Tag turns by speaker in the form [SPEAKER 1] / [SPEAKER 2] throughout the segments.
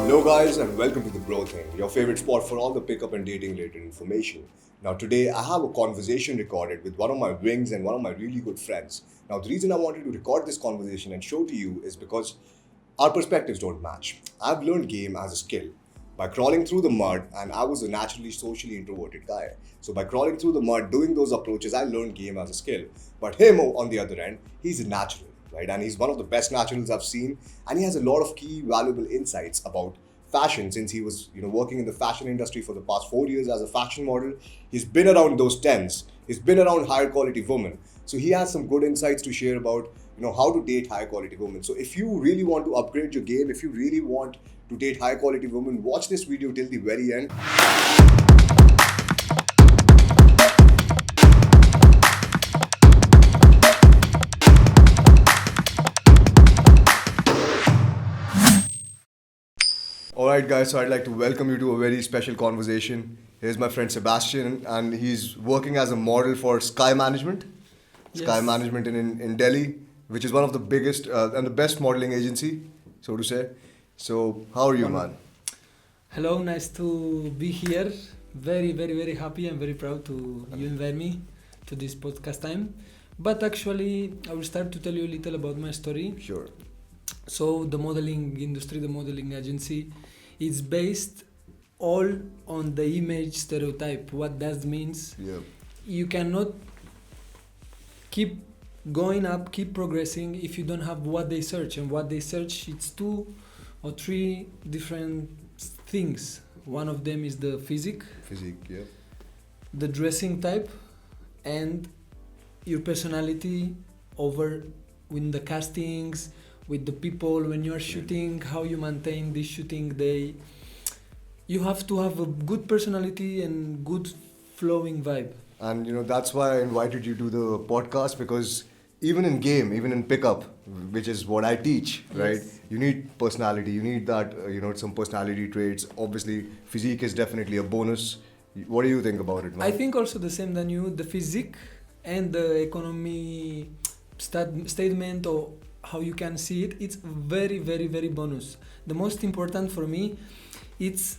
[SPEAKER 1] Hello, guys, and welcome to the Bro Thing, your favorite spot for all the pickup and dating related information. Now, today I have a conversation recorded with one of my wings and one of my really good friends. Now, the reason I wanted to record this conversation and show to you is because our perspectives don't match. I've learned game as a skill by crawling through the mud, and I was a naturally socially introverted guy. So, by crawling through the mud, doing those approaches, I learned game as a skill. But him, on the other end, he's a natural, right? And he's one of the best naturals I've seen, and he has a lot of key valuable insights about fashion since he was working in the fashion industry for the past 4 years as a fashion model. He's been around those tens. He's been around higher quality women. So he has some good insights to share about how to date high quality women. So if you really want to upgrade your game, if you really want to date high quality women, watch this video till the very end. Alright, guys, so I'd like to welcome you to a very special conversation. Here's my friend Sebastian, and he's working as a model for Sky Management. Sky
[SPEAKER 2] Yes.
[SPEAKER 1] Management in Delhi, which is one of the biggest and the best modeling agency, so to say. So, how are you, man?
[SPEAKER 2] Hello, nice to be here. Very, very, very happy and very proud to you invite me to this podcast time. But actually, I will start to tell you a little about my story.
[SPEAKER 1] Sure.
[SPEAKER 2] So, the modeling industry, the modeling agency, is based all on the image stereotype. What that means?
[SPEAKER 1] Yeah.
[SPEAKER 2] You cannot keep going up, keep progressing if you don't have what they search. And what they search, it's 2 or 3 different things. One of them is the physique,
[SPEAKER 1] Physique, yeah.
[SPEAKER 2] the dressing type, and your personality over in the castings, with the people when you're shooting, how you maintain this shooting day. You have to have a good personality and good flowing vibe.
[SPEAKER 1] And that's why I invited you to the podcast, because even in game, even in pickup, which is what I teach, right?
[SPEAKER 2] Yes.
[SPEAKER 1] You need personality. You need that, some personality traits. Obviously, physique is definitely a bonus. What do you think about it, man?
[SPEAKER 2] I think also the same than you, the physique and the economy statement, or how you can see it, it's very, very, very bonus. The most important for me, it's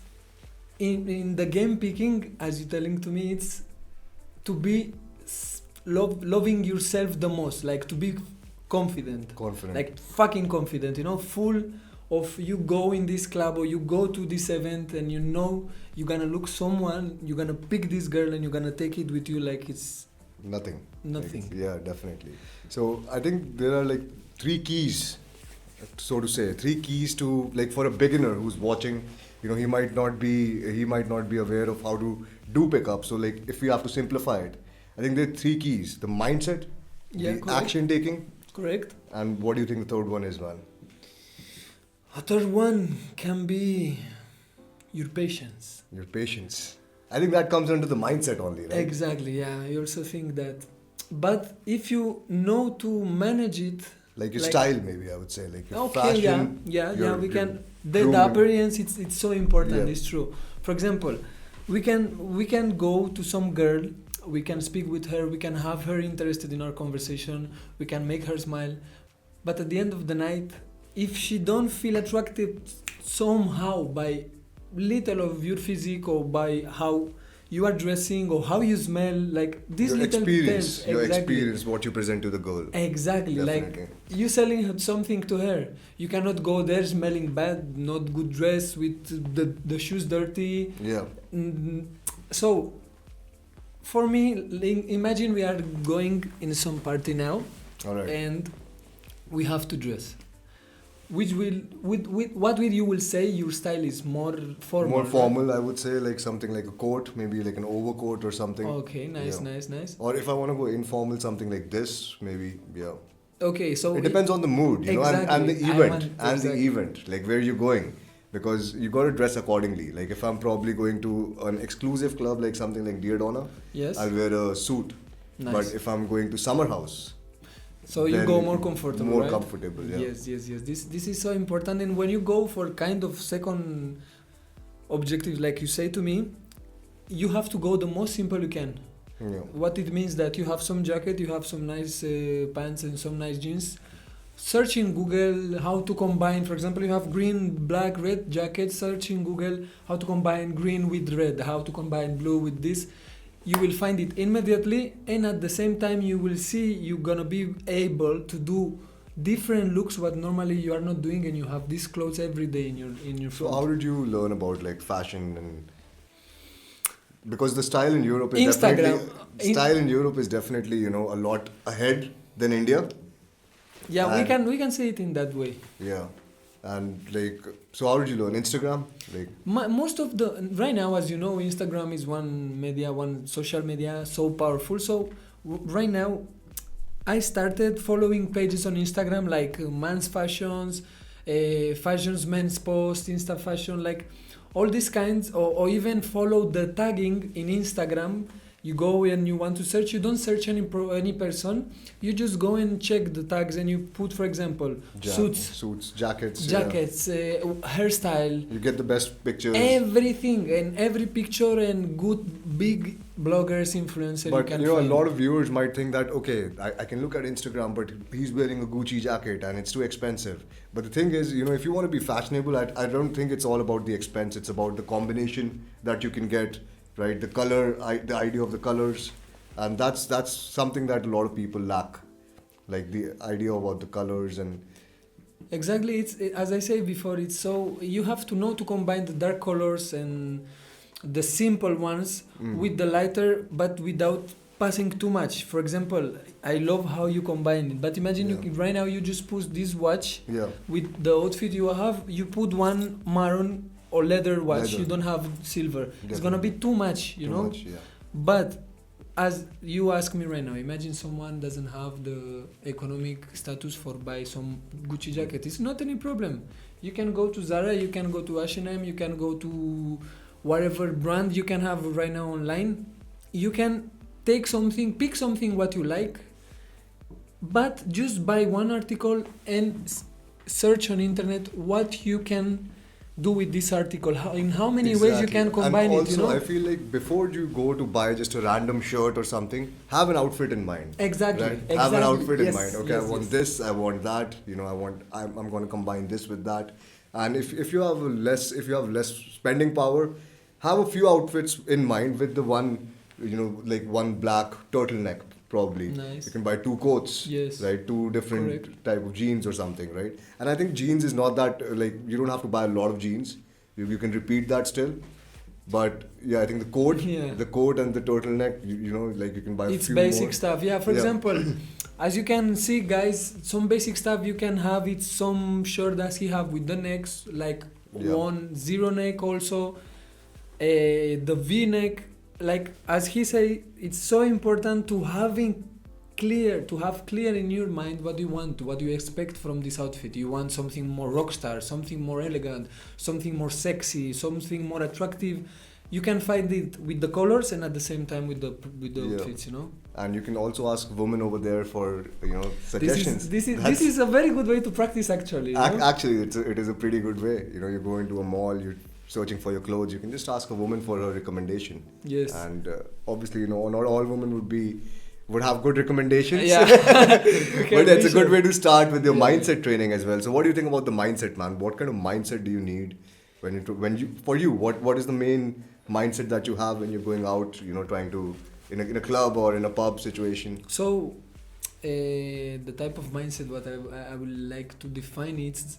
[SPEAKER 2] in the game picking, as you're telling to me, it's to be loving yourself the most, like to be confident.
[SPEAKER 1] Confident.
[SPEAKER 2] Like fucking confident, full of you go in this club or you go to this event and you're gonna look someone, you're gonna pick this girl and you're gonna take it with you like it's
[SPEAKER 1] Nothing.
[SPEAKER 2] nothing.
[SPEAKER 1] Like, yeah, definitely. So I think there are like 3 keys, so to say, 3 keys to, like, for a beginner who's watching. He might not be aware of how to do pickup. So, like, if we have to simplify it, I think there are 3 keys: the mindset,
[SPEAKER 2] Yeah,
[SPEAKER 1] the
[SPEAKER 2] correct.
[SPEAKER 1] action taking,
[SPEAKER 2] Correct.
[SPEAKER 1] and what do you think the third one is, man?
[SPEAKER 2] A third one can be your patience.
[SPEAKER 1] Your patience. I think that comes under the mindset only, right?
[SPEAKER 2] Exactly, yeah. I also think that. But if you know to manage it,
[SPEAKER 1] Like your style, maybe I would say, like your
[SPEAKER 2] okay,
[SPEAKER 1] fashion.
[SPEAKER 2] yeah, we
[SPEAKER 1] your
[SPEAKER 2] can. The
[SPEAKER 1] grooming.
[SPEAKER 2] appearance, it's so important.
[SPEAKER 1] Yeah.
[SPEAKER 2] It's true. For example, we can go to some girl. We can speak with her. We can have her interested in our conversation. We can make her smile. But at the end of the night, if she don't feel attracted somehow by little of your physique or by how you are dressing or how you smell, like this
[SPEAKER 1] Your
[SPEAKER 2] little
[SPEAKER 1] experience,
[SPEAKER 2] details,
[SPEAKER 1] your
[SPEAKER 2] exactly.
[SPEAKER 1] experience, what you present to the girl.
[SPEAKER 2] Exactly,
[SPEAKER 1] Definitely.
[SPEAKER 2] like you selling something to her. You cannot go there smelling bad, not good dress, with the shoes dirty.
[SPEAKER 1] Yeah.
[SPEAKER 2] So, for me, imagine we are going in some party now,
[SPEAKER 1] All right.
[SPEAKER 2] and we have to dress. Which will, with what will you will say your style is more formal?
[SPEAKER 1] More
[SPEAKER 2] right?
[SPEAKER 1] formal, I would say, like something like a coat, maybe like an overcoat or something.
[SPEAKER 2] Okay, nice,
[SPEAKER 1] Yeah.
[SPEAKER 2] nice.
[SPEAKER 1] Or if I want to go informal, something like this, maybe, yeah.
[SPEAKER 2] Okay, so
[SPEAKER 1] It depends on the mood, and the
[SPEAKER 2] Exactly.
[SPEAKER 1] event,
[SPEAKER 2] Exactly.
[SPEAKER 1] like where you're going. Because you got to dress accordingly. Like if I'm probably going to an exclusive club, like something like Dear Donna,
[SPEAKER 2] Yes.
[SPEAKER 1] I'll wear a suit.
[SPEAKER 2] Nice.
[SPEAKER 1] But if I'm going to summer house,
[SPEAKER 2] So you
[SPEAKER 1] then
[SPEAKER 2] go more comfortable,
[SPEAKER 1] More
[SPEAKER 2] right?
[SPEAKER 1] comfortable, yeah.
[SPEAKER 2] Yes. This is so important. And when you go for kind of second objective, like you say to me, you have to go the most simple you can.
[SPEAKER 1] Yeah.
[SPEAKER 2] What it means that you have some jacket, you have some nice pants and some nice jeans, search in Google how to combine. For example, you have green, black, red jacket. Search in Google how to combine green with red, how to combine blue with this. You will find it immediately, and at the same time, you will see you're gonna be able to do different looks what normally you are not doing, and you have these clothes every day in your
[SPEAKER 1] So
[SPEAKER 2] front.
[SPEAKER 1] how did you learn about like fashion and because the style in Europe is
[SPEAKER 2] Instagram.
[SPEAKER 1] definitely style in Europe is definitely, you know, a lot ahead than India.
[SPEAKER 2] Yeah,
[SPEAKER 1] And-
[SPEAKER 2] we can say it in that way.
[SPEAKER 1] Yeah. And like so how did you learn? Instagram? Like
[SPEAKER 2] Most of the right now, as you know, Instagram is one social media so powerful. So right now, I started following pages on Instagram like Man's Fashions, Fashions Men's Post, Insta Fashion, like all these kinds, or even follow the tagging in Instagram. You go and you want to search. You don't search any person. You just go and check the tags and you put, for example, suits,
[SPEAKER 1] jackets.
[SPEAKER 2] jackets, hairstyle,
[SPEAKER 1] Yeah. You get the best pictures.
[SPEAKER 2] everything, and every picture and good big bloggers, influencers.
[SPEAKER 1] But
[SPEAKER 2] can
[SPEAKER 1] you know,
[SPEAKER 2] find.
[SPEAKER 1] a lot of viewers might think that okay, I can look at Instagram, but he's wearing a Gucci jacket and it's too expensive. But the thing is, you know, if you want to be fashionable, I don't think it's all about the expense. It's about the combination that you can get, right? The color, the idea of the colors, and that's something that a lot of people lack, like the idea about the colors and
[SPEAKER 2] Exactly, as I said before. It's so you have to know to combine the dark colors and the simple ones with the lighter, but without passing too much. For example, I love how you combine it. But imagine
[SPEAKER 1] Yeah.
[SPEAKER 2] right now you just put this watch
[SPEAKER 1] yeah.
[SPEAKER 2] with the outfit you have. You put one maroon or leather watch.
[SPEAKER 1] Leather.
[SPEAKER 2] You don't have silver. It's gonna be too much, you
[SPEAKER 1] Too
[SPEAKER 2] know.
[SPEAKER 1] much, yeah.
[SPEAKER 2] But as you ask me right now, imagine someone doesn't have the economic status for buy some Gucci jacket. It's not any problem. You can go to Zara, you can go to H&M, you can go to whatever brand you can have right now online. You can take something, pick something what you like, but just buy one article and search on internet what you can do with this article. In how many ways you can combine
[SPEAKER 1] and
[SPEAKER 2] it, you
[SPEAKER 1] also,
[SPEAKER 2] know?
[SPEAKER 1] I feel like before you go to buy just a random shirt or something, have an outfit in mind.
[SPEAKER 2] Exactly.
[SPEAKER 1] Right?
[SPEAKER 2] Exactly.
[SPEAKER 1] Have an outfit in
[SPEAKER 2] Yes,
[SPEAKER 1] mind. Okay,
[SPEAKER 2] yes,
[SPEAKER 1] I want
[SPEAKER 2] yes.
[SPEAKER 1] this, I want that. You know, I'm going to combine this with that. And if you have less spending power, have a few outfits in mind with the one, you know, like one black turtleneck probably.
[SPEAKER 2] Nice.
[SPEAKER 1] You can buy two coats,
[SPEAKER 2] Yes.
[SPEAKER 1] right? Two different
[SPEAKER 2] Correct.
[SPEAKER 1] type of jeans or something, right? And I think jeans is not that like you don't have to buy a lot of jeans. You can repeat that still. But yeah, I think the coat,
[SPEAKER 2] Yeah.
[SPEAKER 1] the coat and the turtleneck, you know, like you can buy a
[SPEAKER 2] It's
[SPEAKER 1] few
[SPEAKER 2] basic
[SPEAKER 1] more.
[SPEAKER 2] stuff. Yeah, for
[SPEAKER 1] Yeah.
[SPEAKER 2] example, as you can see, guys, some basic stuff you can have. It's some shirt that he have with the necks, like
[SPEAKER 1] Yeah.
[SPEAKER 2] one zero neck also, the V neck. Like as he say, it's so important to have clear in your mind what you want, what you expect from this outfit. You want something more rockstar, something more elegant, something more sexy, something more attractive. You can find it with the colors and at the same time with the
[SPEAKER 1] Yeah.
[SPEAKER 2] outfits, you know.
[SPEAKER 1] And you can also ask women over there for, you know,
[SPEAKER 2] This
[SPEAKER 1] suggestions.
[SPEAKER 2] this is a very good way to practice actually. You know?
[SPEAKER 1] Actually, it is a pretty good way. You know, you go into a mall, you're searching for your clothes, you can just ask a woman for her recommendation.
[SPEAKER 2] Yes.
[SPEAKER 1] And obviously, you know, not all women would have good recommendations.
[SPEAKER 2] Yeah.
[SPEAKER 1] But it's a good way to start with your
[SPEAKER 2] Yeah.
[SPEAKER 1] mindset training as well. So, what do you think about the mindset, man? What kind of mindset do you need what is the main mindset that you have when you're going out? You know, trying to in a club or in a pub situation.
[SPEAKER 2] So, the type of mindset what I would like to define it's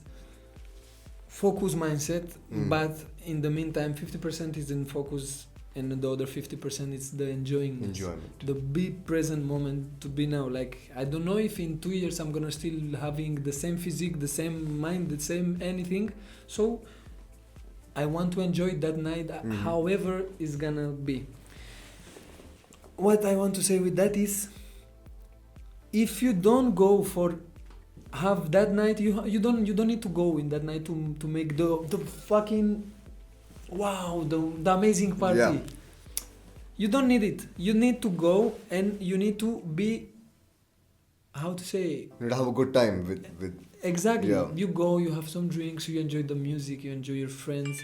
[SPEAKER 2] focus mindset, but in the meantime, 50% is in focus, and the other 50% is the enjoyment. The be present moment to be now. Like I don't know if in 2 years I'm gonna still having the same physique, the same mind, the same anything. So I want to enjoy that night, however it's gonna be. What I want to say with that is, if you don't go for have that night, you don't need to go in that night to make the fucking wow, the amazing party.
[SPEAKER 1] Yeah.
[SPEAKER 2] You don't need it. You need to go and you need to be, how to say,
[SPEAKER 1] You need to have a good time with
[SPEAKER 2] exactly.
[SPEAKER 1] Yeah.
[SPEAKER 2] You go, you have some drinks, you enjoy the music, you enjoy your friends.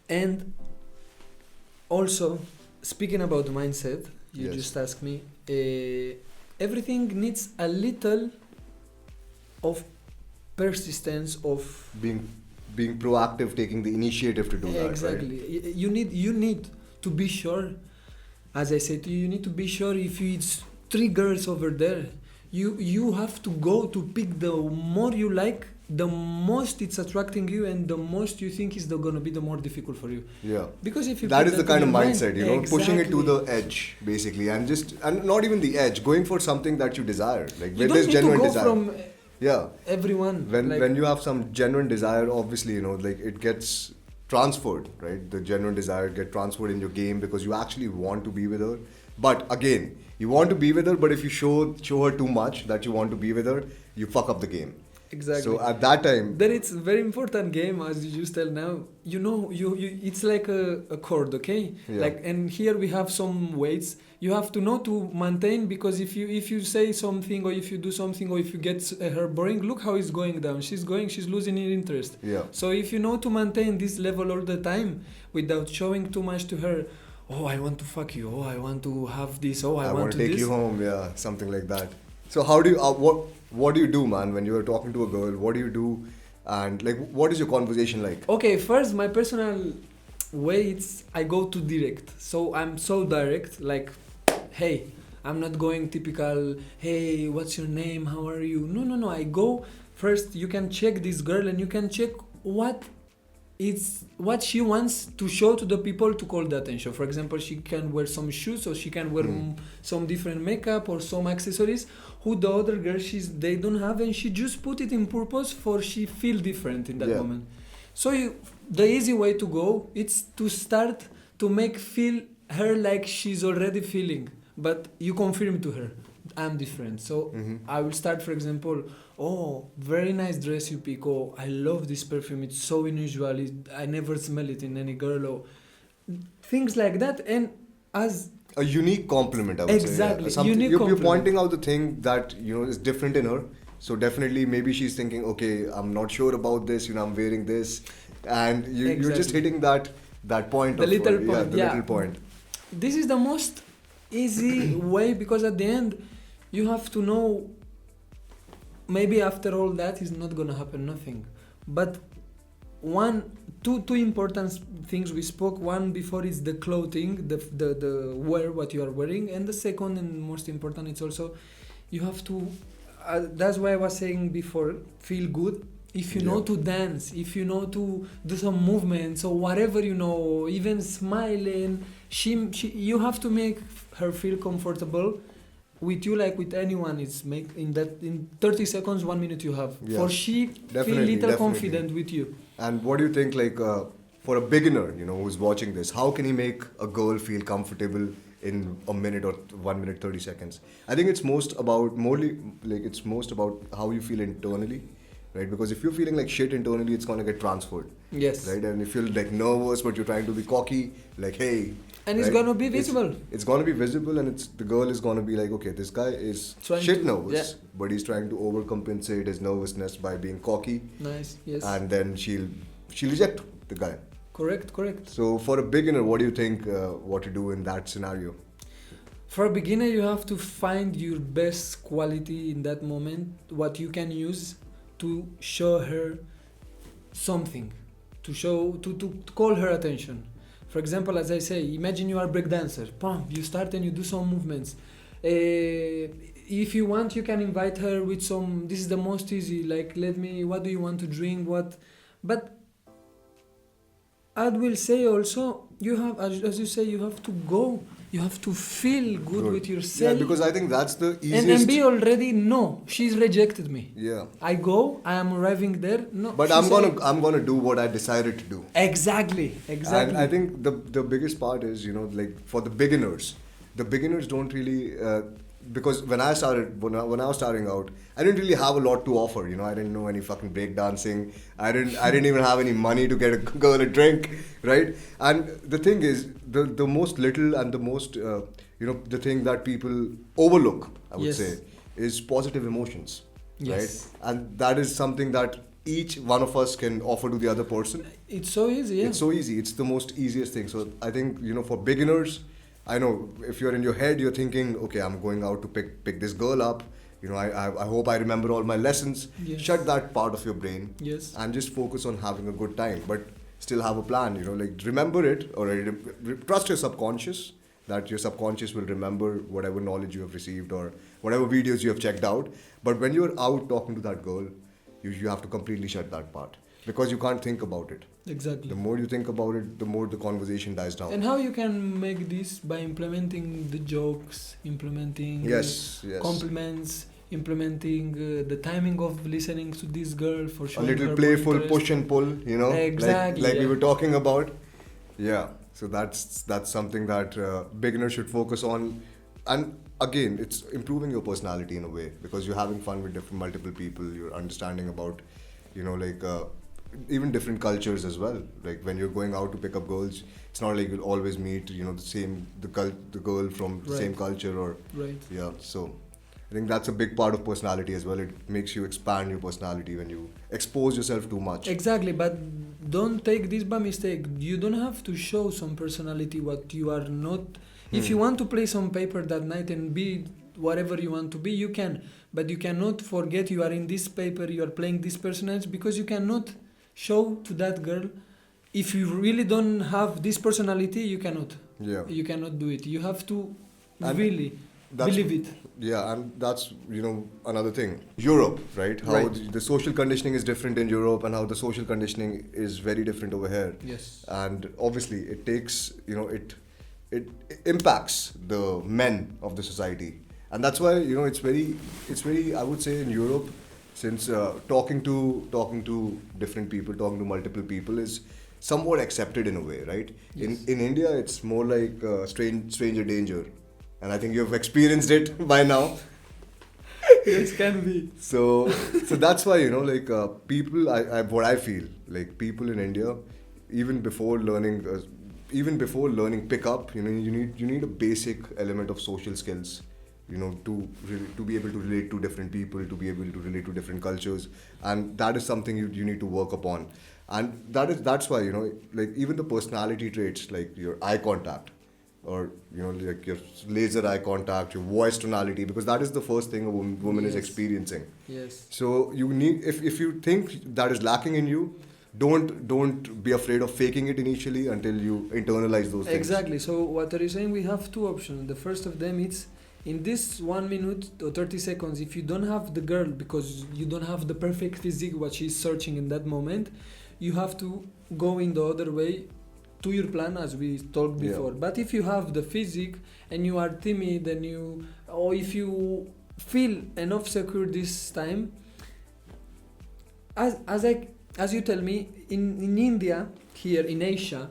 [SPEAKER 2] And also, speaking about mindset, you
[SPEAKER 1] Yes.
[SPEAKER 2] just asked me, everything needs a little of persistence, of
[SPEAKER 1] being proactive, taking the initiative to do that.
[SPEAKER 2] exactly.
[SPEAKER 1] Right?
[SPEAKER 2] You need to be sure. As I said to you, you need to be sure if it's three girls over there. You have to go to pick the more you like, the most it's attracting you, and the most you think is going to be the more difficult for you.
[SPEAKER 1] Yeah.
[SPEAKER 2] Because if you
[SPEAKER 1] That
[SPEAKER 2] put
[SPEAKER 1] is the
[SPEAKER 2] in
[SPEAKER 1] kind of
[SPEAKER 2] your mind-
[SPEAKER 1] mindset, you know, pushing it to
[SPEAKER 2] Exactly.
[SPEAKER 1] the edge, basically, and not even the edge, going for something that you desire, like
[SPEAKER 2] You
[SPEAKER 1] when
[SPEAKER 2] don't
[SPEAKER 1] there's
[SPEAKER 2] need to
[SPEAKER 1] genuine
[SPEAKER 2] go
[SPEAKER 1] desire.
[SPEAKER 2] from
[SPEAKER 1] Yeah.
[SPEAKER 2] everyone.
[SPEAKER 1] When you have some genuine desire, obviously, you know, like it gets transferred, right? The genuine desire get transferred in your game because you actually want to be with her. But again, you want to be with her, but if you show her too much that you want to be with her, you fuck up the game.
[SPEAKER 2] Exactly.
[SPEAKER 1] So at that time,
[SPEAKER 2] Then it's a very important game, as you just tell now. You know, you it's like a chord, okay?
[SPEAKER 1] Yeah.
[SPEAKER 2] Like, and here we have some weights. You have to know to maintain, because if you say something, or if you do something, or if you get her boring, look how it's going down. She's losing in interest.
[SPEAKER 1] yeah.
[SPEAKER 2] So if you know to maintain this level all the time without showing too much to her, oh, I want to fuck you, oh, I want to have this, oh, I want
[SPEAKER 1] to
[SPEAKER 2] to
[SPEAKER 1] take
[SPEAKER 2] this.
[SPEAKER 1] you home, yeah, something like that. So how do you what do you do, man, when you are talking to a girl? What do you do, and like what is your conversation like?
[SPEAKER 2] Okay, first, my personal way, it's I go to direct. So I'm so direct, like, hey, I'm not going typical, hey, what's your name, how are you? No, I go first. You can check this girl, and you can check what she wants to show to the people to call the attention. For example, she can wear some shoes, or she can wear some different makeup or some accessories who the other girl they don't have, and she just put it in purpose for she feel different in that
[SPEAKER 1] Yeah.
[SPEAKER 2] moment. So the easy way to go, it's to start to make feel her like she's already feeling, but you confirm to her, I'm different. So I will start, for example, oh, very nice dress you pick, oh, I love this perfume, it's so unusual, I never smell it in any girl, or things like that. And as
[SPEAKER 1] A unique compliment, I would
[SPEAKER 2] Exactly,
[SPEAKER 1] say. Yeah.
[SPEAKER 2] unique
[SPEAKER 1] you're
[SPEAKER 2] compliment.
[SPEAKER 1] pointing out the thing that, you know, is different in her. So definitely, maybe she's thinking, okay, I'm not sure about this. You know, I'm wearing this, and you're just
[SPEAKER 2] Exactly.
[SPEAKER 1] hitting that point.
[SPEAKER 2] The
[SPEAKER 1] of,
[SPEAKER 2] little
[SPEAKER 1] yeah,
[SPEAKER 2] point,
[SPEAKER 1] the
[SPEAKER 2] yeah.
[SPEAKER 1] little point.
[SPEAKER 2] this is the most easy way, because at the end you have to know, maybe after all that is not gonna happen nothing, but two important things we spoke. One before is the clothing, the wear, what you are wearing, and the second and most important, it's also you have to that's why I was saying before, feel good. If you know
[SPEAKER 1] Yeah.
[SPEAKER 2] to dance, if you know to do some movements or whatever, you know, even smiling, you have to make her feel comfortable with you, like with anyone. It's make in 30 seconds, 1 minute you have,
[SPEAKER 1] Yeah.
[SPEAKER 2] for she feel
[SPEAKER 1] Definitely,
[SPEAKER 2] little
[SPEAKER 1] definitely.
[SPEAKER 2] confident with you.
[SPEAKER 1] And what do you think, like, for a beginner, you know, who's watching this, how can he make a girl feel comfortable in a minute or 1 minute 30 seconds? I think it's most about how you feel internally, right? Because if you're feeling like shit internally, it's gonna get transferred,
[SPEAKER 2] Yes.
[SPEAKER 1] right? And if you're like nervous but you're trying to be cocky, like, hey,
[SPEAKER 2] And it's
[SPEAKER 1] right?
[SPEAKER 2] gonna be visible.
[SPEAKER 1] It's gonna be visible, and the girl is gonna be like, okay, this guy is
[SPEAKER 2] Trying
[SPEAKER 1] shit
[SPEAKER 2] to-
[SPEAKER 1] nervous,
[SPEAKER 2] yeah.
[SPEAKER 1] but he's trying to overcompensate his nervousness by being cocky,
[SPEAKER 2] Nice. Yes.
[SPEAKER 1] and then she'll reject the guy.
[SPEAKER 2] Correct.
[SPEAKER 1] So for a beginner, what do you think what to do in that scenario?
[SPEAKER 2] For a beginner, you have to find your best quality in that moment, what you can use to show her something, to call her attention. For example, as I say, imagine you are a breakdancer. Pam, you start and you do some movements. If you want, you can invite her with some. This is the most easy. Like, what do you want to drink? But I will say also, you have, as you say, you have to go. You have to feel good with yourself.
[SPEAKER 1] Yeah, because I think that's the easiest.
[SPEAKER 2] and be already, no, she's rejected me.
[SPEAKER 1] Yeah.
[SPEAKER 2] I go, I am arriving there. No,
[SPEAKER 1] But
[SPEAKER 2] she
[SPEAKER 1] I'm
[SPEAKER 2] say-
[SPEAKER 1] gonna do what I decided to do.
[SPEAKER 2] Exactly.
[SPEAKER 1] And I think the biggest part is, you know, like for the beginners don't really because when I was starting out, I didn't really have a lot to offer. You know, I didn't know any fucking break dancing. I didn't even have any money to get a girl a drink, right? And the thing is, the most little and the most the thing that people overlook, I would
[SPEAKER 2] Yes.
[SPEAKER 1] say, is positive emotions,
[SPEAKER 2] Yes.
[SPEAKER 1] right? And that is something that each one of us can offer to the other person.
[SPEAKER 2] It's so easy, yeah.
[SPEAKER 1] It's so easy. It's the most easiest thing. So I think, you know, for beginners, I know if you're in your head, you're thinking, okay, I'm going out to pick this girl up. I hope I remember all my lessons.
[SPEAKER 2] Yes.
[SPEAKER 1] Shut that part of your brain
[SPEAKER 2] Yes.
[SPEAKER 1] and just focus on having a good time, but still have a plan. Like remember it, or trust your subconscious, that your subconscious will remember whatever knowledge you have received or whatever videos you have checked out. But when you're out talking to that girl, you have to completely shut that part, because you can't think about it.
[SPEAKER 2] Exactly.
[SPEAKER 1] The more you think about it, the more the conversation dies down.
[SPEAKER 2] And how you can make this by implementing the jokes, implementing
[SPEAKER 1] Yes, yes.
[SPEAKER 2] compliments, implementing the timing of listening to this girl for
[SPEAKER 1] A
[SPEAKER 2] sure.
[SPEAKER 1] little playful push and pull,
[SPEAKER 2] Exactly,
[SPEAKER 1] like we
[SPEAKER 2] yeah.
[SPEAKER 1] were talking about. Yeah, so that's something that beginners should focus on. And again, it's improving your personality in a way, because you're having fun with multiple people. You're understanding about, even different cultures as well. Like when you're going out to pick up girls, it's not like you'll always meet the girl from the
[SPEAKER 2] Right.
[SPEAKER 1] same culture, or
[SPEAKER 2] Right.
[SPEAKER 1] yeah. So I think that's a big part of personality as well. It makes you expand your personality when you expose yourself too much.
[SPEAKER 2] Exactly, but don't take this by mistake. You don't have to show some personality what you are not. If you want to play some paper that night and be whatever you want to be, you can. But you cannot forget you are in this paper, you are playing this personage, because you cannot show to that girl. If you really don't have this personality, you cannot.
[SPEAKER 1] Yeah.
[SPEAKER 2] You cannot do it. You have to
[SPEAKER 1] And
[SPEAKER 2] really
[SPEAKER 1] that's-
[SPEAKER 2] believe it.
[SPEAKER 1] Yeah, and that's another thing. Europe, right? How
[SPEAKER 2] Right.
[SPEAKER 1] the social conditioning is different in Europe, and how the social conditioning is very different over here.
[SPEAKER 2] Yes.
[SPEAKER 1] And obviously, it takes it impacts the men of the society, and that's why it's very I would say in Europe, since talking to different people, talking to multiple people is somewhat accepted in a way, right?
[SPEAKER 2] Yes.
[SPEAKER 1] In India, it's more like stranger danger. And I think you've experienced it by now.
[SPEAKER 2] Yes, can be.
[SPEAKER 1] So that's why people. What I feel like people in India, even before learning pickup, you need a basic element of social skills, to be able to relate to different people, to be able to relate to different cultures, and that is something you need to work upon, and that's why even the personality traits like your eye contact, or like your laser eye contact, your voice tonality, because that is the first thing a woman is
[SPEAKER 2] Yes.
[SPEAKER 1] experiencing.
[SPEAKER 2] Yes.
[SPEAKER 1] So you need, if you think that is lacking in you, don't be afraid of faking it initially until you internalize those things.
[SPEAKER 2] Exactly. So what are you saying? We have two options. The first of them is in this 1 minute or 30 seconds. If you don't have the girl because you don't have the perfect physique what she's searching in that moment, you have to go in the other way to your plan as we talked
[SPEAKER 1] Yeah.
[SPEAKER 2] before. But if you have the physique and you are timid or if you feel enough secure this time, as you tell me, in India, here in Asia,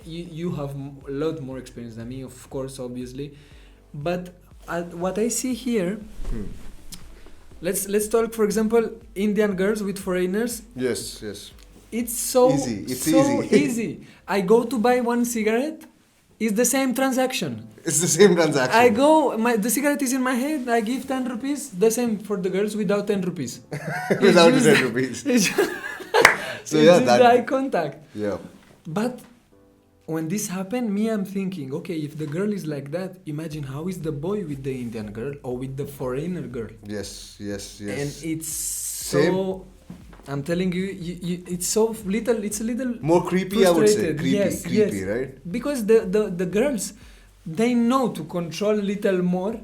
[SPEAKER 2] you have a lot more experience than me, of course, obviously. But what I see here, let's talk, for example, Indian girls with foreigners.
[SPEAKER 1] Yes.
[SPEAKER 2] It's so
[SPEAKER 1] Easy. It's
[SPEAKER 2] so
[SPEAKER 1] easy.
[SPEAKER 2] easy. I go to buy one cigarette. It's the same transaction.
[SPEAKER 1] It's the same transaction.
[SPEAKER 2] I go, the cigarette is in my head. I give 10 rupees. The same for the girls without 10 rupees.
[SPEAKER 1] Without
[SPEAKER 2] It's
[SPEAKER 1] the
[SPEAKER 2] just-
[SPEAKER 1] 10 rupees.
[SPEAKER 2] It's just,
[SPEAKER 1] So
[SPEAKER 2] it's
[SPEAKER 1] yeah,
[SPEAKER 2] just
[SPEAKER 1] that-
[SPEAKER 2] eye contact.
[SPEAKER 1] Yeah.
[SPEAKER 2] But when this happened, I'm thinking, okay, if the girl is like that, imagine how is the boy with the Indian girl or with the foreigner girl.
[SPEAKER 1] Yes.
[SPEAKER 2] And it's
[SPEAKER 1] Same.
[SPEAKER 2] so, I'm telling you, it's so little, it's a little
[SPEAKER 1] More creepy, I would say.
[SPEAKER 2] frustrated.
[SPEAKER 1] Creepy,
[SPEAKER 2] Yes.
[SPEAKER 1] right?
[SPEAKER 2] Because the girls, they know to control a little more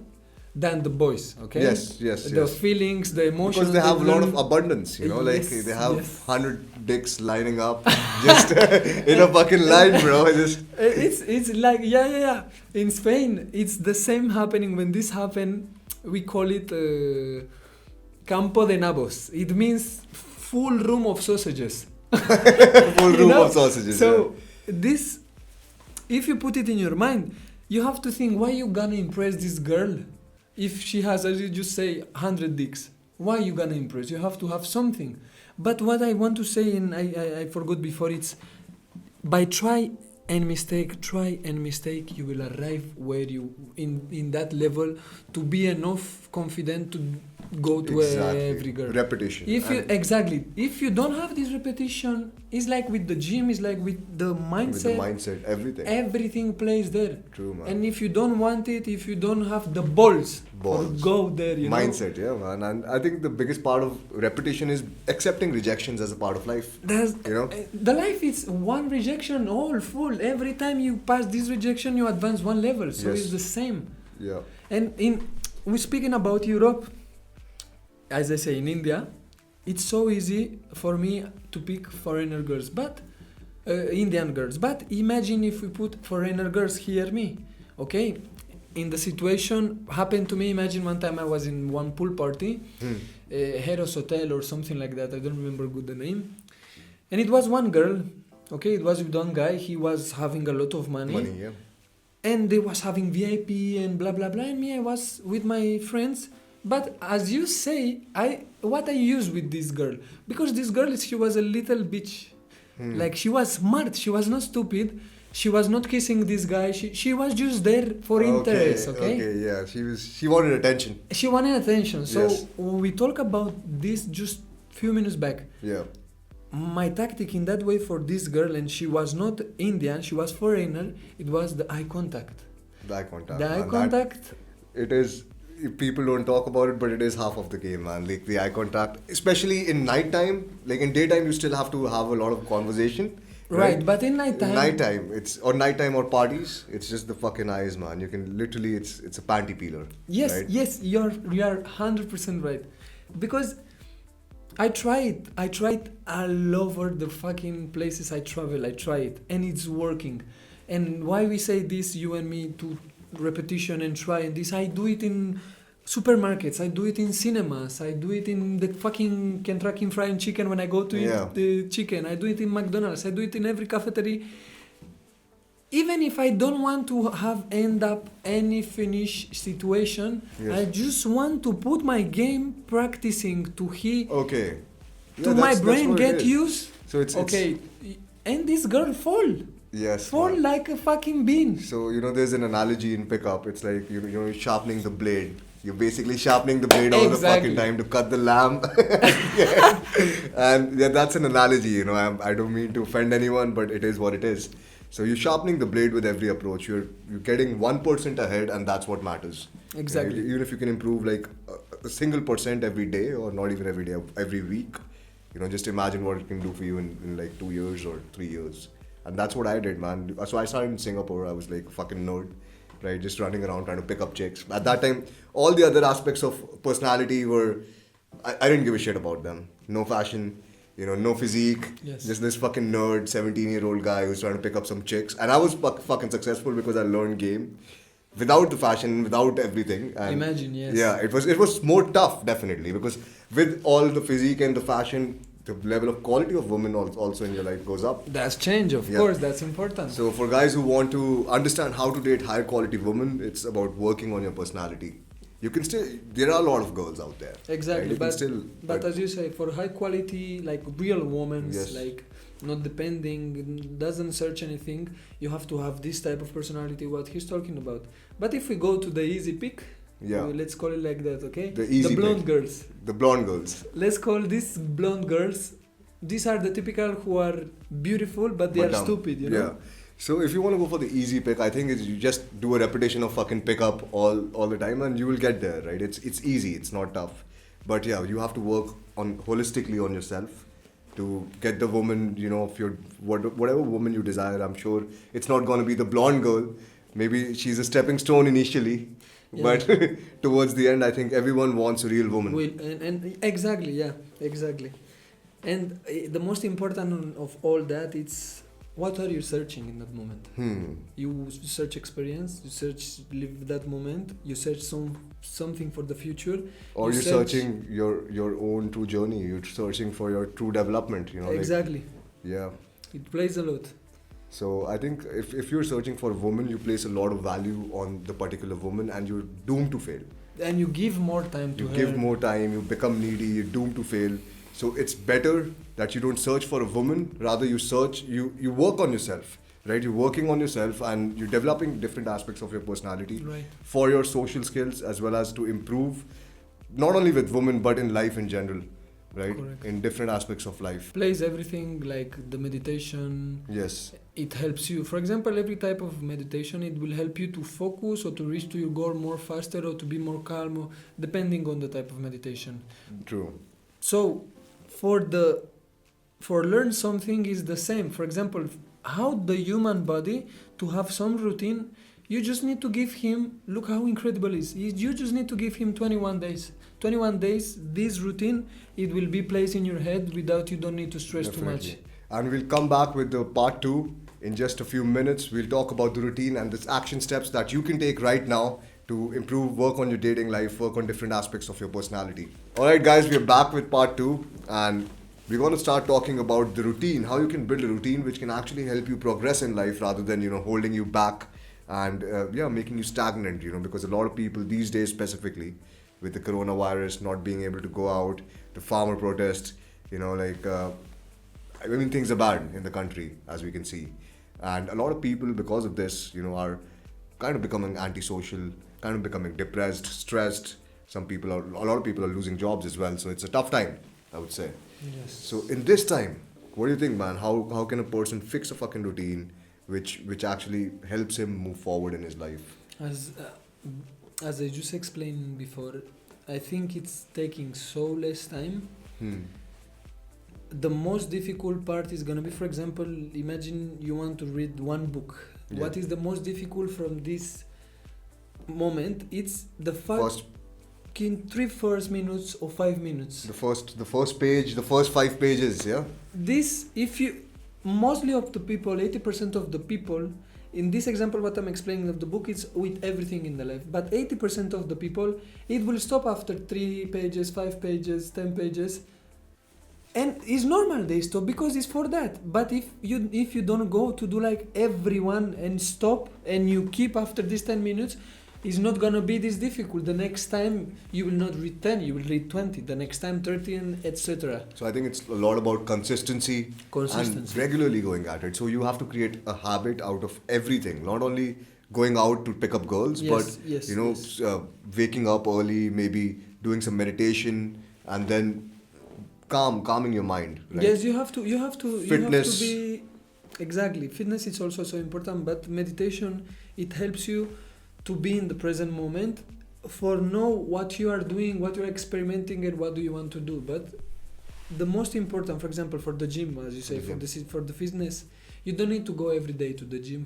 [SPEAKER 2] than the boys, okay?
[SPEAKER 1] Yes.
[SPEAKER 2] The feelings, the emotions.
[SPEAKER 1] Because they have a lot of
[SPEAKER 2] learn.
[SPEAKER 1] abundance, like
[SPEAKER 2] Yes,
[SPEAKER 1] they have
[SPEAKER 2] yes.
[SPEAKER 1] 100 dicks lining up just in a fucking line, bro. Just
[SPEAKER 2] It's like, yeah. In Spain, it's the same happening. When this happened, we call it Campo de Nabos. It means full room of sausages.
[SPEAKER 1] full
[SPEAKER 2] You
[SPEAKER 1] room
[SPEAKER 2] know?
[SPEAKER 1] of sausages.
[SPEAKER 2] So this, if you put it in your mind, you have to think, why you gonna impress this girl if she has, as you just say, 100 dicks? Why you gonna impress? You have to have something. But what I want to say, and I forgot before, it's by try and mistake, you will arrive where you in that level to be enough confident to go to every girl.
[SPEAKER 1] Repetition.
[SPEAKER 2] If you if you don't have this repetition, it's like with the gym, it's like with the mindset.
[SPEAKER 1] With the mindset, everything.
[SPEAKER 2] Everything plays there.
[SPEAKER 1] True, man.
[SPEAKER 2] And if you don't want it, if you don't have the balls. Or go there, you
[SPEAKER 1] mindset, yeah, man. And I think the biggest part of repetition is accepting rejections as a part of life.
[SPEAKER 2] The life is one rejection, all full. Every time you pass this rejection, you advance one level. So it's the same.
[SPEAKER 1] Yeah.
[SPEAKER 2] And we're speaking about Europe. As I say, in India, it's so easy for me to pick foreigner girls, but Indian girls. But imagine if we put foreigner girls here, me, okay? In the situation happened to me. Imagine one time I was in one pool party, Heros Hotel or something like that. I don't remember good the name. And it was one girl, okay? It was with one guy. He was having a lot of money.
[SPEAKER 1] Yeah.
[SPEAKER 2] And they was having VIP and blah blah blah. And me, I was with my friends. But as you say, what I use with this girl, because this girl she was a little bitch, like she was smart, she was not stupid, she was not kissing this guy, she was just there for interest, okay?
[SPEAKER 1] Okay, yeah, she wanted attention.
[SPEAKER 2] She wanted attention. So
[SPEAKER 1] yes.
[SPEAKER 2] when we talk about this just few minutes back,
[SPEAKER 1] yeah,
[SPEAKER 2] my tactic in that way for this girl, and she was not Indian, she was foreigner, it was the eye contact.
[SPEAKER 1] The eye contact.
[SPEAKER 2] The eye contact.
[SPEAKER 1] It is. People don't talk about it, but it is half of the game, man. Like the eye contact, especially in nighttime. Like in daytime, you still have to have a lot of conversation.
[SPEAKER 2] Right, but in nighttime.
[SPEAKER 1] Nighttime or parties. It's just the fucking eyes, man. You can literally, it's a panty peeler.
[SPEAKER 2] Yes,
[SPEAKER 1] right?
[SPEAKER 2] yes, you are 100% right. Because I try it all over the fucking places I travel. I try it, and it's working. And why we say this, you and me, to repetition and try and this, I do it in supermarkets, I do it in cinemas, I do it in the fucking Kentucky Fried Chicken when I go to eat the chicken, I do it in McDonald's, I do it in every cafeteria. Even if I don't want to end up any finish situation, I just want to put my game practicing to my brain get used.
[SPEAKER 1] So it's
[SPEAKER 2] and this girl fall.
[SPEAKER 1] Yes.
[SPEAKER 2] Fall like a fucking bean.
[SPEAKER 1] So, there's an analogy in pickup. It's like, you're sharpening the blade. You're basically sharpening the blade all the fucking time to cut the lamb. And that's an analogy, I don't mean to offend anyone, but it is what it is. So you're sharpening the blade with every approach. You're getting 1% ahead, and that's what matters.
[SPEAKER 2] Exactly.
[SPEAKER 1] Right? Even if you can improve like a single percent every day, or not even every day, every week, just imagine what it can do for you in like 2 years or 3 years. And that's what I did, man. So I started in Singapore. I was like a fucking nerd, right? Just running around trying to pick up chicks. At that time, all the other aspects of personality were, I didn't give a shit about them. No fashion, no physique.
[SPEAKER 2] Yes.
[SPEAKER 1] Just this fucking nerd, 17-year-old guy who's trying to pick up some chicks. And I was fucking successful because I learned game. Without the fashion, without everything. And
[SPEAKER 2] imagine, yes.
[SPEAKER 1] Yeah, it was more tough, definitely. Because with all the physique and the fashion, the level of quality of women also in your life goes up.
[SPEAKER 2] That's change, of course, that's important.
[SPEAKER 1] So for guys who want to understand how to date higher quality women, it's about working on your personality. You can still, there are a lot of girls out there.
[SPEAKER 2] Exactly,
[SPEAKER 1] right?
[SPEAKER 2] but as you say, for high quality, like real women, like not depending, doesn't search anything, you have to have this type of personality, what he's talking about. But if we go to the easy pick, let's call it like that, okay?
[SPEAKER 1] The
[SPEAKER 2] blonde girls.
[SPEAKER 1] The blonde girls.
[SPEAKER 2] Let's call these blonde girls. These are the typical who are beautiful, but they are stupid,
[SPEAKER 1] Yeah. So if you want to go for the easy pick, I think you just do a repetition of fucking pickup all the time, and you will get there, right? It's easy. It's not tough. But yeah, you have to work holistically on yourself to get the woman, if you're whatever woman you desire. I'm sure it's not going to be the blonde girl. Maybe she's a stepping stone initially. Yeah. But towards the end, I think everyone wants a real woman.
[SPEAKER 2] And exactly. And the most important of all that, it's what are you searching in that moment? You search experience, you search live that moment, you search something for the future.
[SPEAKER 1] Or you're searching your own true journey, you're searching for your true development,
[SPEAKER 2] Exactly.
[SPEAKER 1] Yeah.
[SPEAKER 2] It plays a lot.
[SPEAKER 1] So I think if you're searching for a woman, you place a lot of value on the particular woman, and you're doomed to fail.
[SPEAKER 2] And you give more time to her.
[SPEAKER 1] You give more time, you become needy, you're doomed to fail. So it's better that you don't search for a woman, rather you work on yourself, right? You're working on yourself, and you're developing different aspects of your personality for your social skills, as well as to improve not only with women but in life in general, right?
[SPEAKER 2] Correct.
[SPEAKER 1] In different aspects of life.
[SPEAKER 2] Plays everything like the meditation.
[SPEAKER 1] Yes.
[SPEAKER 2] It helps you. For example, every type of meditation, it will help you to focus or to reach to your goal more faster or to be more calm, or depending on the type of meditation.
[SPEAKER 1] True.
[SPEAKER 2] So, for learn something is the same. For example, how the human body to have some routine, you just need to give him. Look how incredible it is. You just need to give him 21 days. 21 days. This routine, it will be placed in your head without you don't need to stress too much.
[SPEAKER 1] And we'll come back with the part 2 in just a few minutes. We'll talk about the routine and the action steps that you can take right now to improve, work on your dating life, work on different aspects of your personality. Alright guys, we're back with part 2 and we're going to start talking about the routine, how you can build a routine which can actually help you progress in life rather than, holding you back and making you stagnant, because a lot of people these days specifically with the coronavirus, not being able to go out, the farmer protests, things are bad in the country, as we can see. And a lot of people, because of this, are kind of becoming antisocial, kind of becoming depressed, stressed. A lot of people are losing jobs as well. So it's a tough time, I would say.
[SPEAKER 2] Yes.
[SPEAKER 1] So in this time, what do you think, man? How can a person fix a fucking routine which actually helps him move forward in his life?
[SPEAKER 2] As I just explained before, I think it's taking so less time. The most difficult part is gonna be, for example, imagine you want to read one book.
[SPEAKER 1] Yeah.
[SPEAKER 2] What is the most difficult from this moment? It's the
[SPEAKER 1] First,
[SPEAKER 2] in 3 first minutes or 5 minutes.
[SPEAKER 1] the first page, the first 5 pages, yeah?
[SPEAKER 2] This, if you, mostly of the people, 80% of the people, in this example what I'm explaining of the book, it's with everything in the life, but 80% of the people, it will stop after 3 pages, 5 pages, 10 pages, and it's normal they stop because it's for that. But if you don't go to do like everyone and stop and you keep after these 10 minutes, it's not gonna be this difficult. The next time you will not read 10, you will read 20, the next time 30, and etc.
[SPEAKER 1] So I think it's a lot about consistency and regularly going at it. So you have to create a habit out of everything, not only going out to pick up girls, but waking up early, maybe doing some meditation, and then calming your mind. Right?
[SPEAKER 2] Yes, you have to
[SPEAKER 1] Fitness.
[SPEAKER 2] be exactly. Fitness is also so important, but meditation, it helps you to be in the present moment, for know what you are doing, what you are experimenting, and what do you want to do. But the most important, for example, for the gym, as you say, for the fitness, you don't need to go every day to the gym.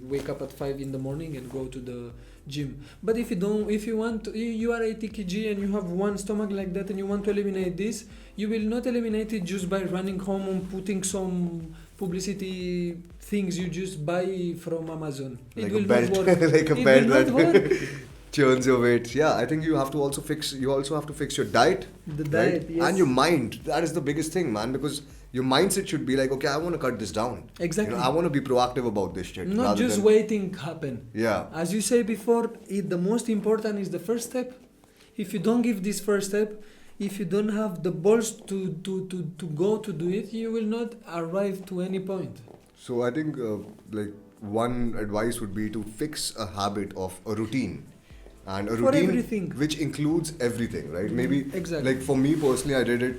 [SPEAKER 2] Wake up at 5 in the morning and go to the gym. But if you want, you are 80 kg and you have one stomach like that, and you want to eliminate this, you will not eliminate it just by running home and putting some publicity things you just buy from Amazon.
[SPEAKER 1] Like
[SPEAKER 2] it will
[SPEAKER 1] a belt,
[SPEAKER 2] not work.
[SPEAKER 1] like a
[SPEAKER 2] It
[SPEAKER 1] belt
[SPEAKER 2] will not
[SPEAKER 1] that
[SPEAKER 2] work.
[SPEAKER 1] churns your weight. Yeah, I think you also have to fix your diet.
[SPEAKER 2] The
[SPEAKER 1] right?
[SPEAKER 2] diet, yes.
[SPEAKER 1] And your mind. That is the biggest thing, man, because your mindset should be like, okay, I want to cut this down.
[SPEAKER 2] Exactly.
[SPEAKER 1] I want to be proactive about this shit.
[SPEAKER 2] Not just waiting happen.
[SPEAKER 1] Yeah.
[SPEAKER 2] As you say before, the most important is the first step. If you don't give this first step, if you don't have the balls to go to do it, you will not arrive to any point.
[SPEAKER 1] So I think one advice would be to fix a habit of a routine. And a
[SPEAKER 2] For
[SPEAKER 1] routine
[SPEAKER 2] everything.
[SPEAKER 1] which includes everything, right? Maybe
[SPEAKER 2] Exactly.
[SPEAKER 1] like for me personally, I did it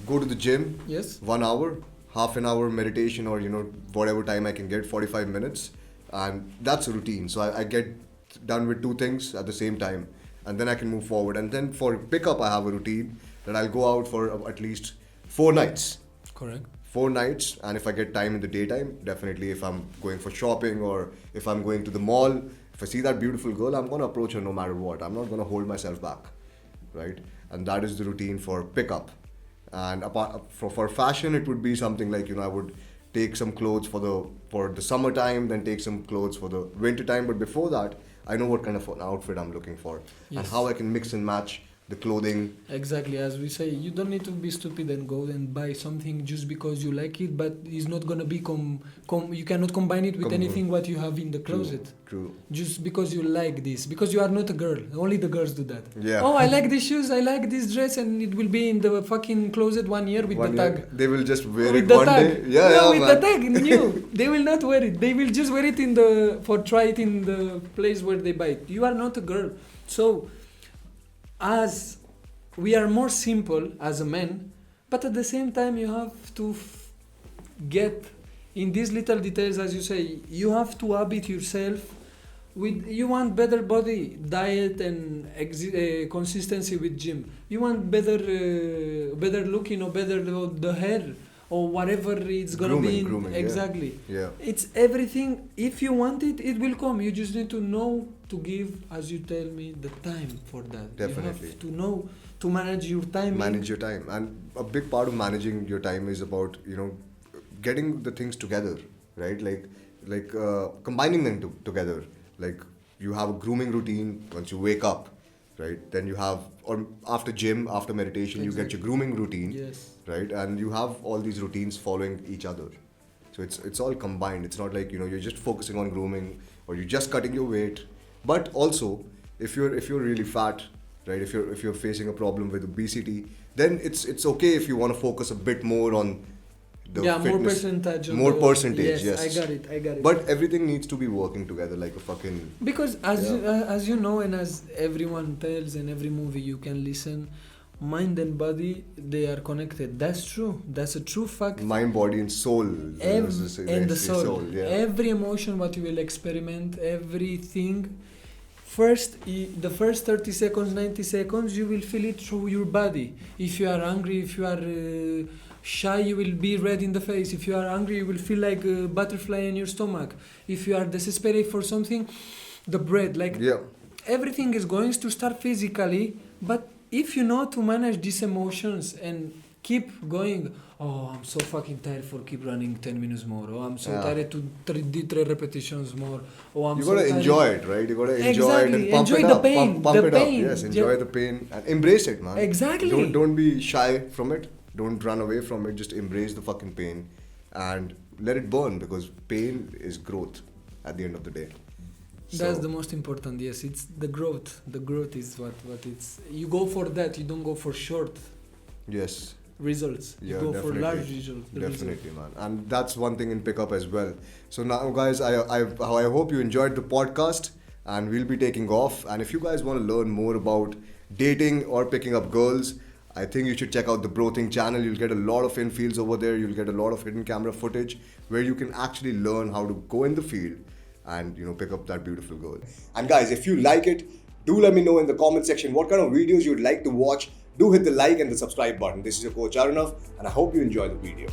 [SPEAKER 1] go to the gym,
[SPEAKER 2] Yes.
[SPEAKER 1] 1 hour, half an hour meditation, or whatever time I can get, 45 minutes, and that's a routine. So I get done with 2 things at the same time, and then I can move forward. And then for pickup, I have a routine that I'll go out for at least 4 nights.
[SPEAKER 2] Correct.
[SPEAKER 1] 4 nights, and if I get time in the daytime, definitely if I'm going for shopping or if I'm going to the mall, if I see that beautiful girl, I'm going to approach her no matter what. I'm not going to hold myself back, right? And that is the routine for pickup. And for fashion, it would be something like, I would take some clothes for the summertime, then take some clothes for the winter time. But before that, I know what kind of an outfit I'm looking for and
[SPEAKER 2] Yes.
[SPEAKER 1] how I can mix and match the clothing.
[SPEAKER 2] Exactly, as we say, you don't need to be stupid and go and buy something just because you like it, but it's not gonna be you cannot combine it with anything what you have in the closet.
[SPEAKER 1] True.
[SPEAKER 2] Just because you like this, because you are not a girl. Only the girls do that.
[SPEAKER 1] Yeah.
[SPEAKER 2] Oh, I like these shoes, I like this dress, and it will be in the fucking closet 1 year with the tag.
[SPEAKER 1] They will just wear
[SPEAKER 2] With
[SPEAKER 1] it
[SPEAKER 2] the
[SPEAKER 1] one
[SPEAKER 2] tag.
[SPEAKER 1] day. Yeah,
[SPEAKER 2] no,
[SPEAKER 1] yeah,
[SPEAKER 2] with
[SPEAKER 1] man.
[SPEAKER 2] the tag new. They will not wear it. They will just wear it try it in the place where they buy it. You are not a girl, so as we are more simple as a man, but at the same time you have to get in these little details, as you say, you have to habit yourself with, you want better body, diet and consistency with gym. You want better looking or better the hair or whatever it's gonna be.
[SPEAKER 1] Grooming, yeah.
[SPEAKER 2] Exactly.
[SPEAKER 1] Yeah.
[SPEAKER 2] It's everything. If you want it, it will come. You just need to know to give, as you tell me, the time for that.
[SPEAKER 1] Definitely.
[SPEAKER 2] You have to know to manage your time.
[SPEAKER 1] Manage your time, and a big part of managing your time is about, you know, getting the things together, right? Like combining them together. Like you have a grooming routine once you wake up, right? Then you have, or after gym, after meditation, you get your grooming routine,
[SPEAKER 2] Yes.
[SPEAKER 1] right? And you have all these routines following each other. So it's all combined. It's not like, you know, you're just focusing on grooming or you're just cutting your weight. But also, if you're really fat, right? If you're facing a problem with obesity, then it's okay if you want to focus a bit more on the
[SPEAKER 2] Yeah, more
[SPEAKER 1] fitness.
[SPEAKER 2] percentage.
[SPEAKER 1] More percentage, yes.
[SPEAKER 2] I got it.
[SPEAKER 1] But everything needs to be working together like a fucking.
[SPEAKER 2] Because as
[SPEAKER 1] Yeah.
[SPEAKER 2] as you know, and as everyone tells in every movie you can listen, mind and body, they are connected. That's true. That's a true fact.
[SPEAKER 1] Mind, body, and soul.
[SPEAKER 2] And the soul.
[SPEAKER 1] Yeah.
[SPEAKER 2] Every emotion what you will experiment, everything. First, the first 30 seconds, 90 seconds, you will feel it through your body. If you are angry, if you are shy, you will be red in the face. If you are angry, you will feel like a butterfly in your stomach. If you are desperate for something, the bread, like
[SPEAKER 1] Yeah.
[SPEAKER 2] everything is going to start physically, but if you know to manage these emotions and keep going, oh, I'm so fucking tired for keep running 10 minutes more, oh, I'm so
[SPEAKER 1] Yeah.
[SPEAKER 2] tired to do 3 repetitions more, oh, I'm
[SPEAKER 1] You
[SPEAKER 2] so
[SPEAKER 1] gotta
[SPEAKER 2] tired.
[SPEAKER 1] enjoy it, right? You gotta enjoy it
[SPEAKER 2] Exactly.
[SPEAKER 1] and pump
[SPEAKER 2] Enjoy
[SPEAKER 1] it
[SPEAKER 2] the
[SPEAKER 1] up.
[SPEAKER 2] pain,
[SPEAKER 1] Pump
[SPEAKER 2] the
[SPEAKER 1] it
[SPEAKER 2] pain.
[SPEAKER 1] up. Yes, enjoy
[SPEAKER 2] Yeah.
[SPEAKER 1] the pain and embrace it, man.
[SPEAKER 2] Exactly.
[SPEAKER 1] Don't be shy from it. Don't run away from it. Just embrace the fucking pain and let it burn, because pain is growth at the end of the day.
[SPEAKER 2] That's
[SPEAKER 1] So-
[SPEAKER 2] the most important, yes. It's the growth. The growth is what it's. You go for that. You don't go for short
[SPEAKER 1] Yes.
[SPEAKER 2] results. You
[SPEAKER 1] Yeah,
[SPEAKER 2] go
[SPEAKER 1] definitely.
[SPEAKER 2] for large results.
[SPEAKER 1] Definitely, man. And that's one thing in pickup as well. So now, guys, I hope you enjoyed the podcast, and we'll be taking off. And if you guys want to learn more about dating or picking up girls, I think you should check out the Brothing channel. You'll get a lot of infields over there. You'll get a lot of hidden camera footage where you can actually learn how to go in the field and, you know, pick up that beautiful girl. And guys, if you like it, do let me know in the comment section what kind of videos you'd like to watch. Do hit the like and the subscribe button. This is your coach Arnav, and I hope you enjoy the video.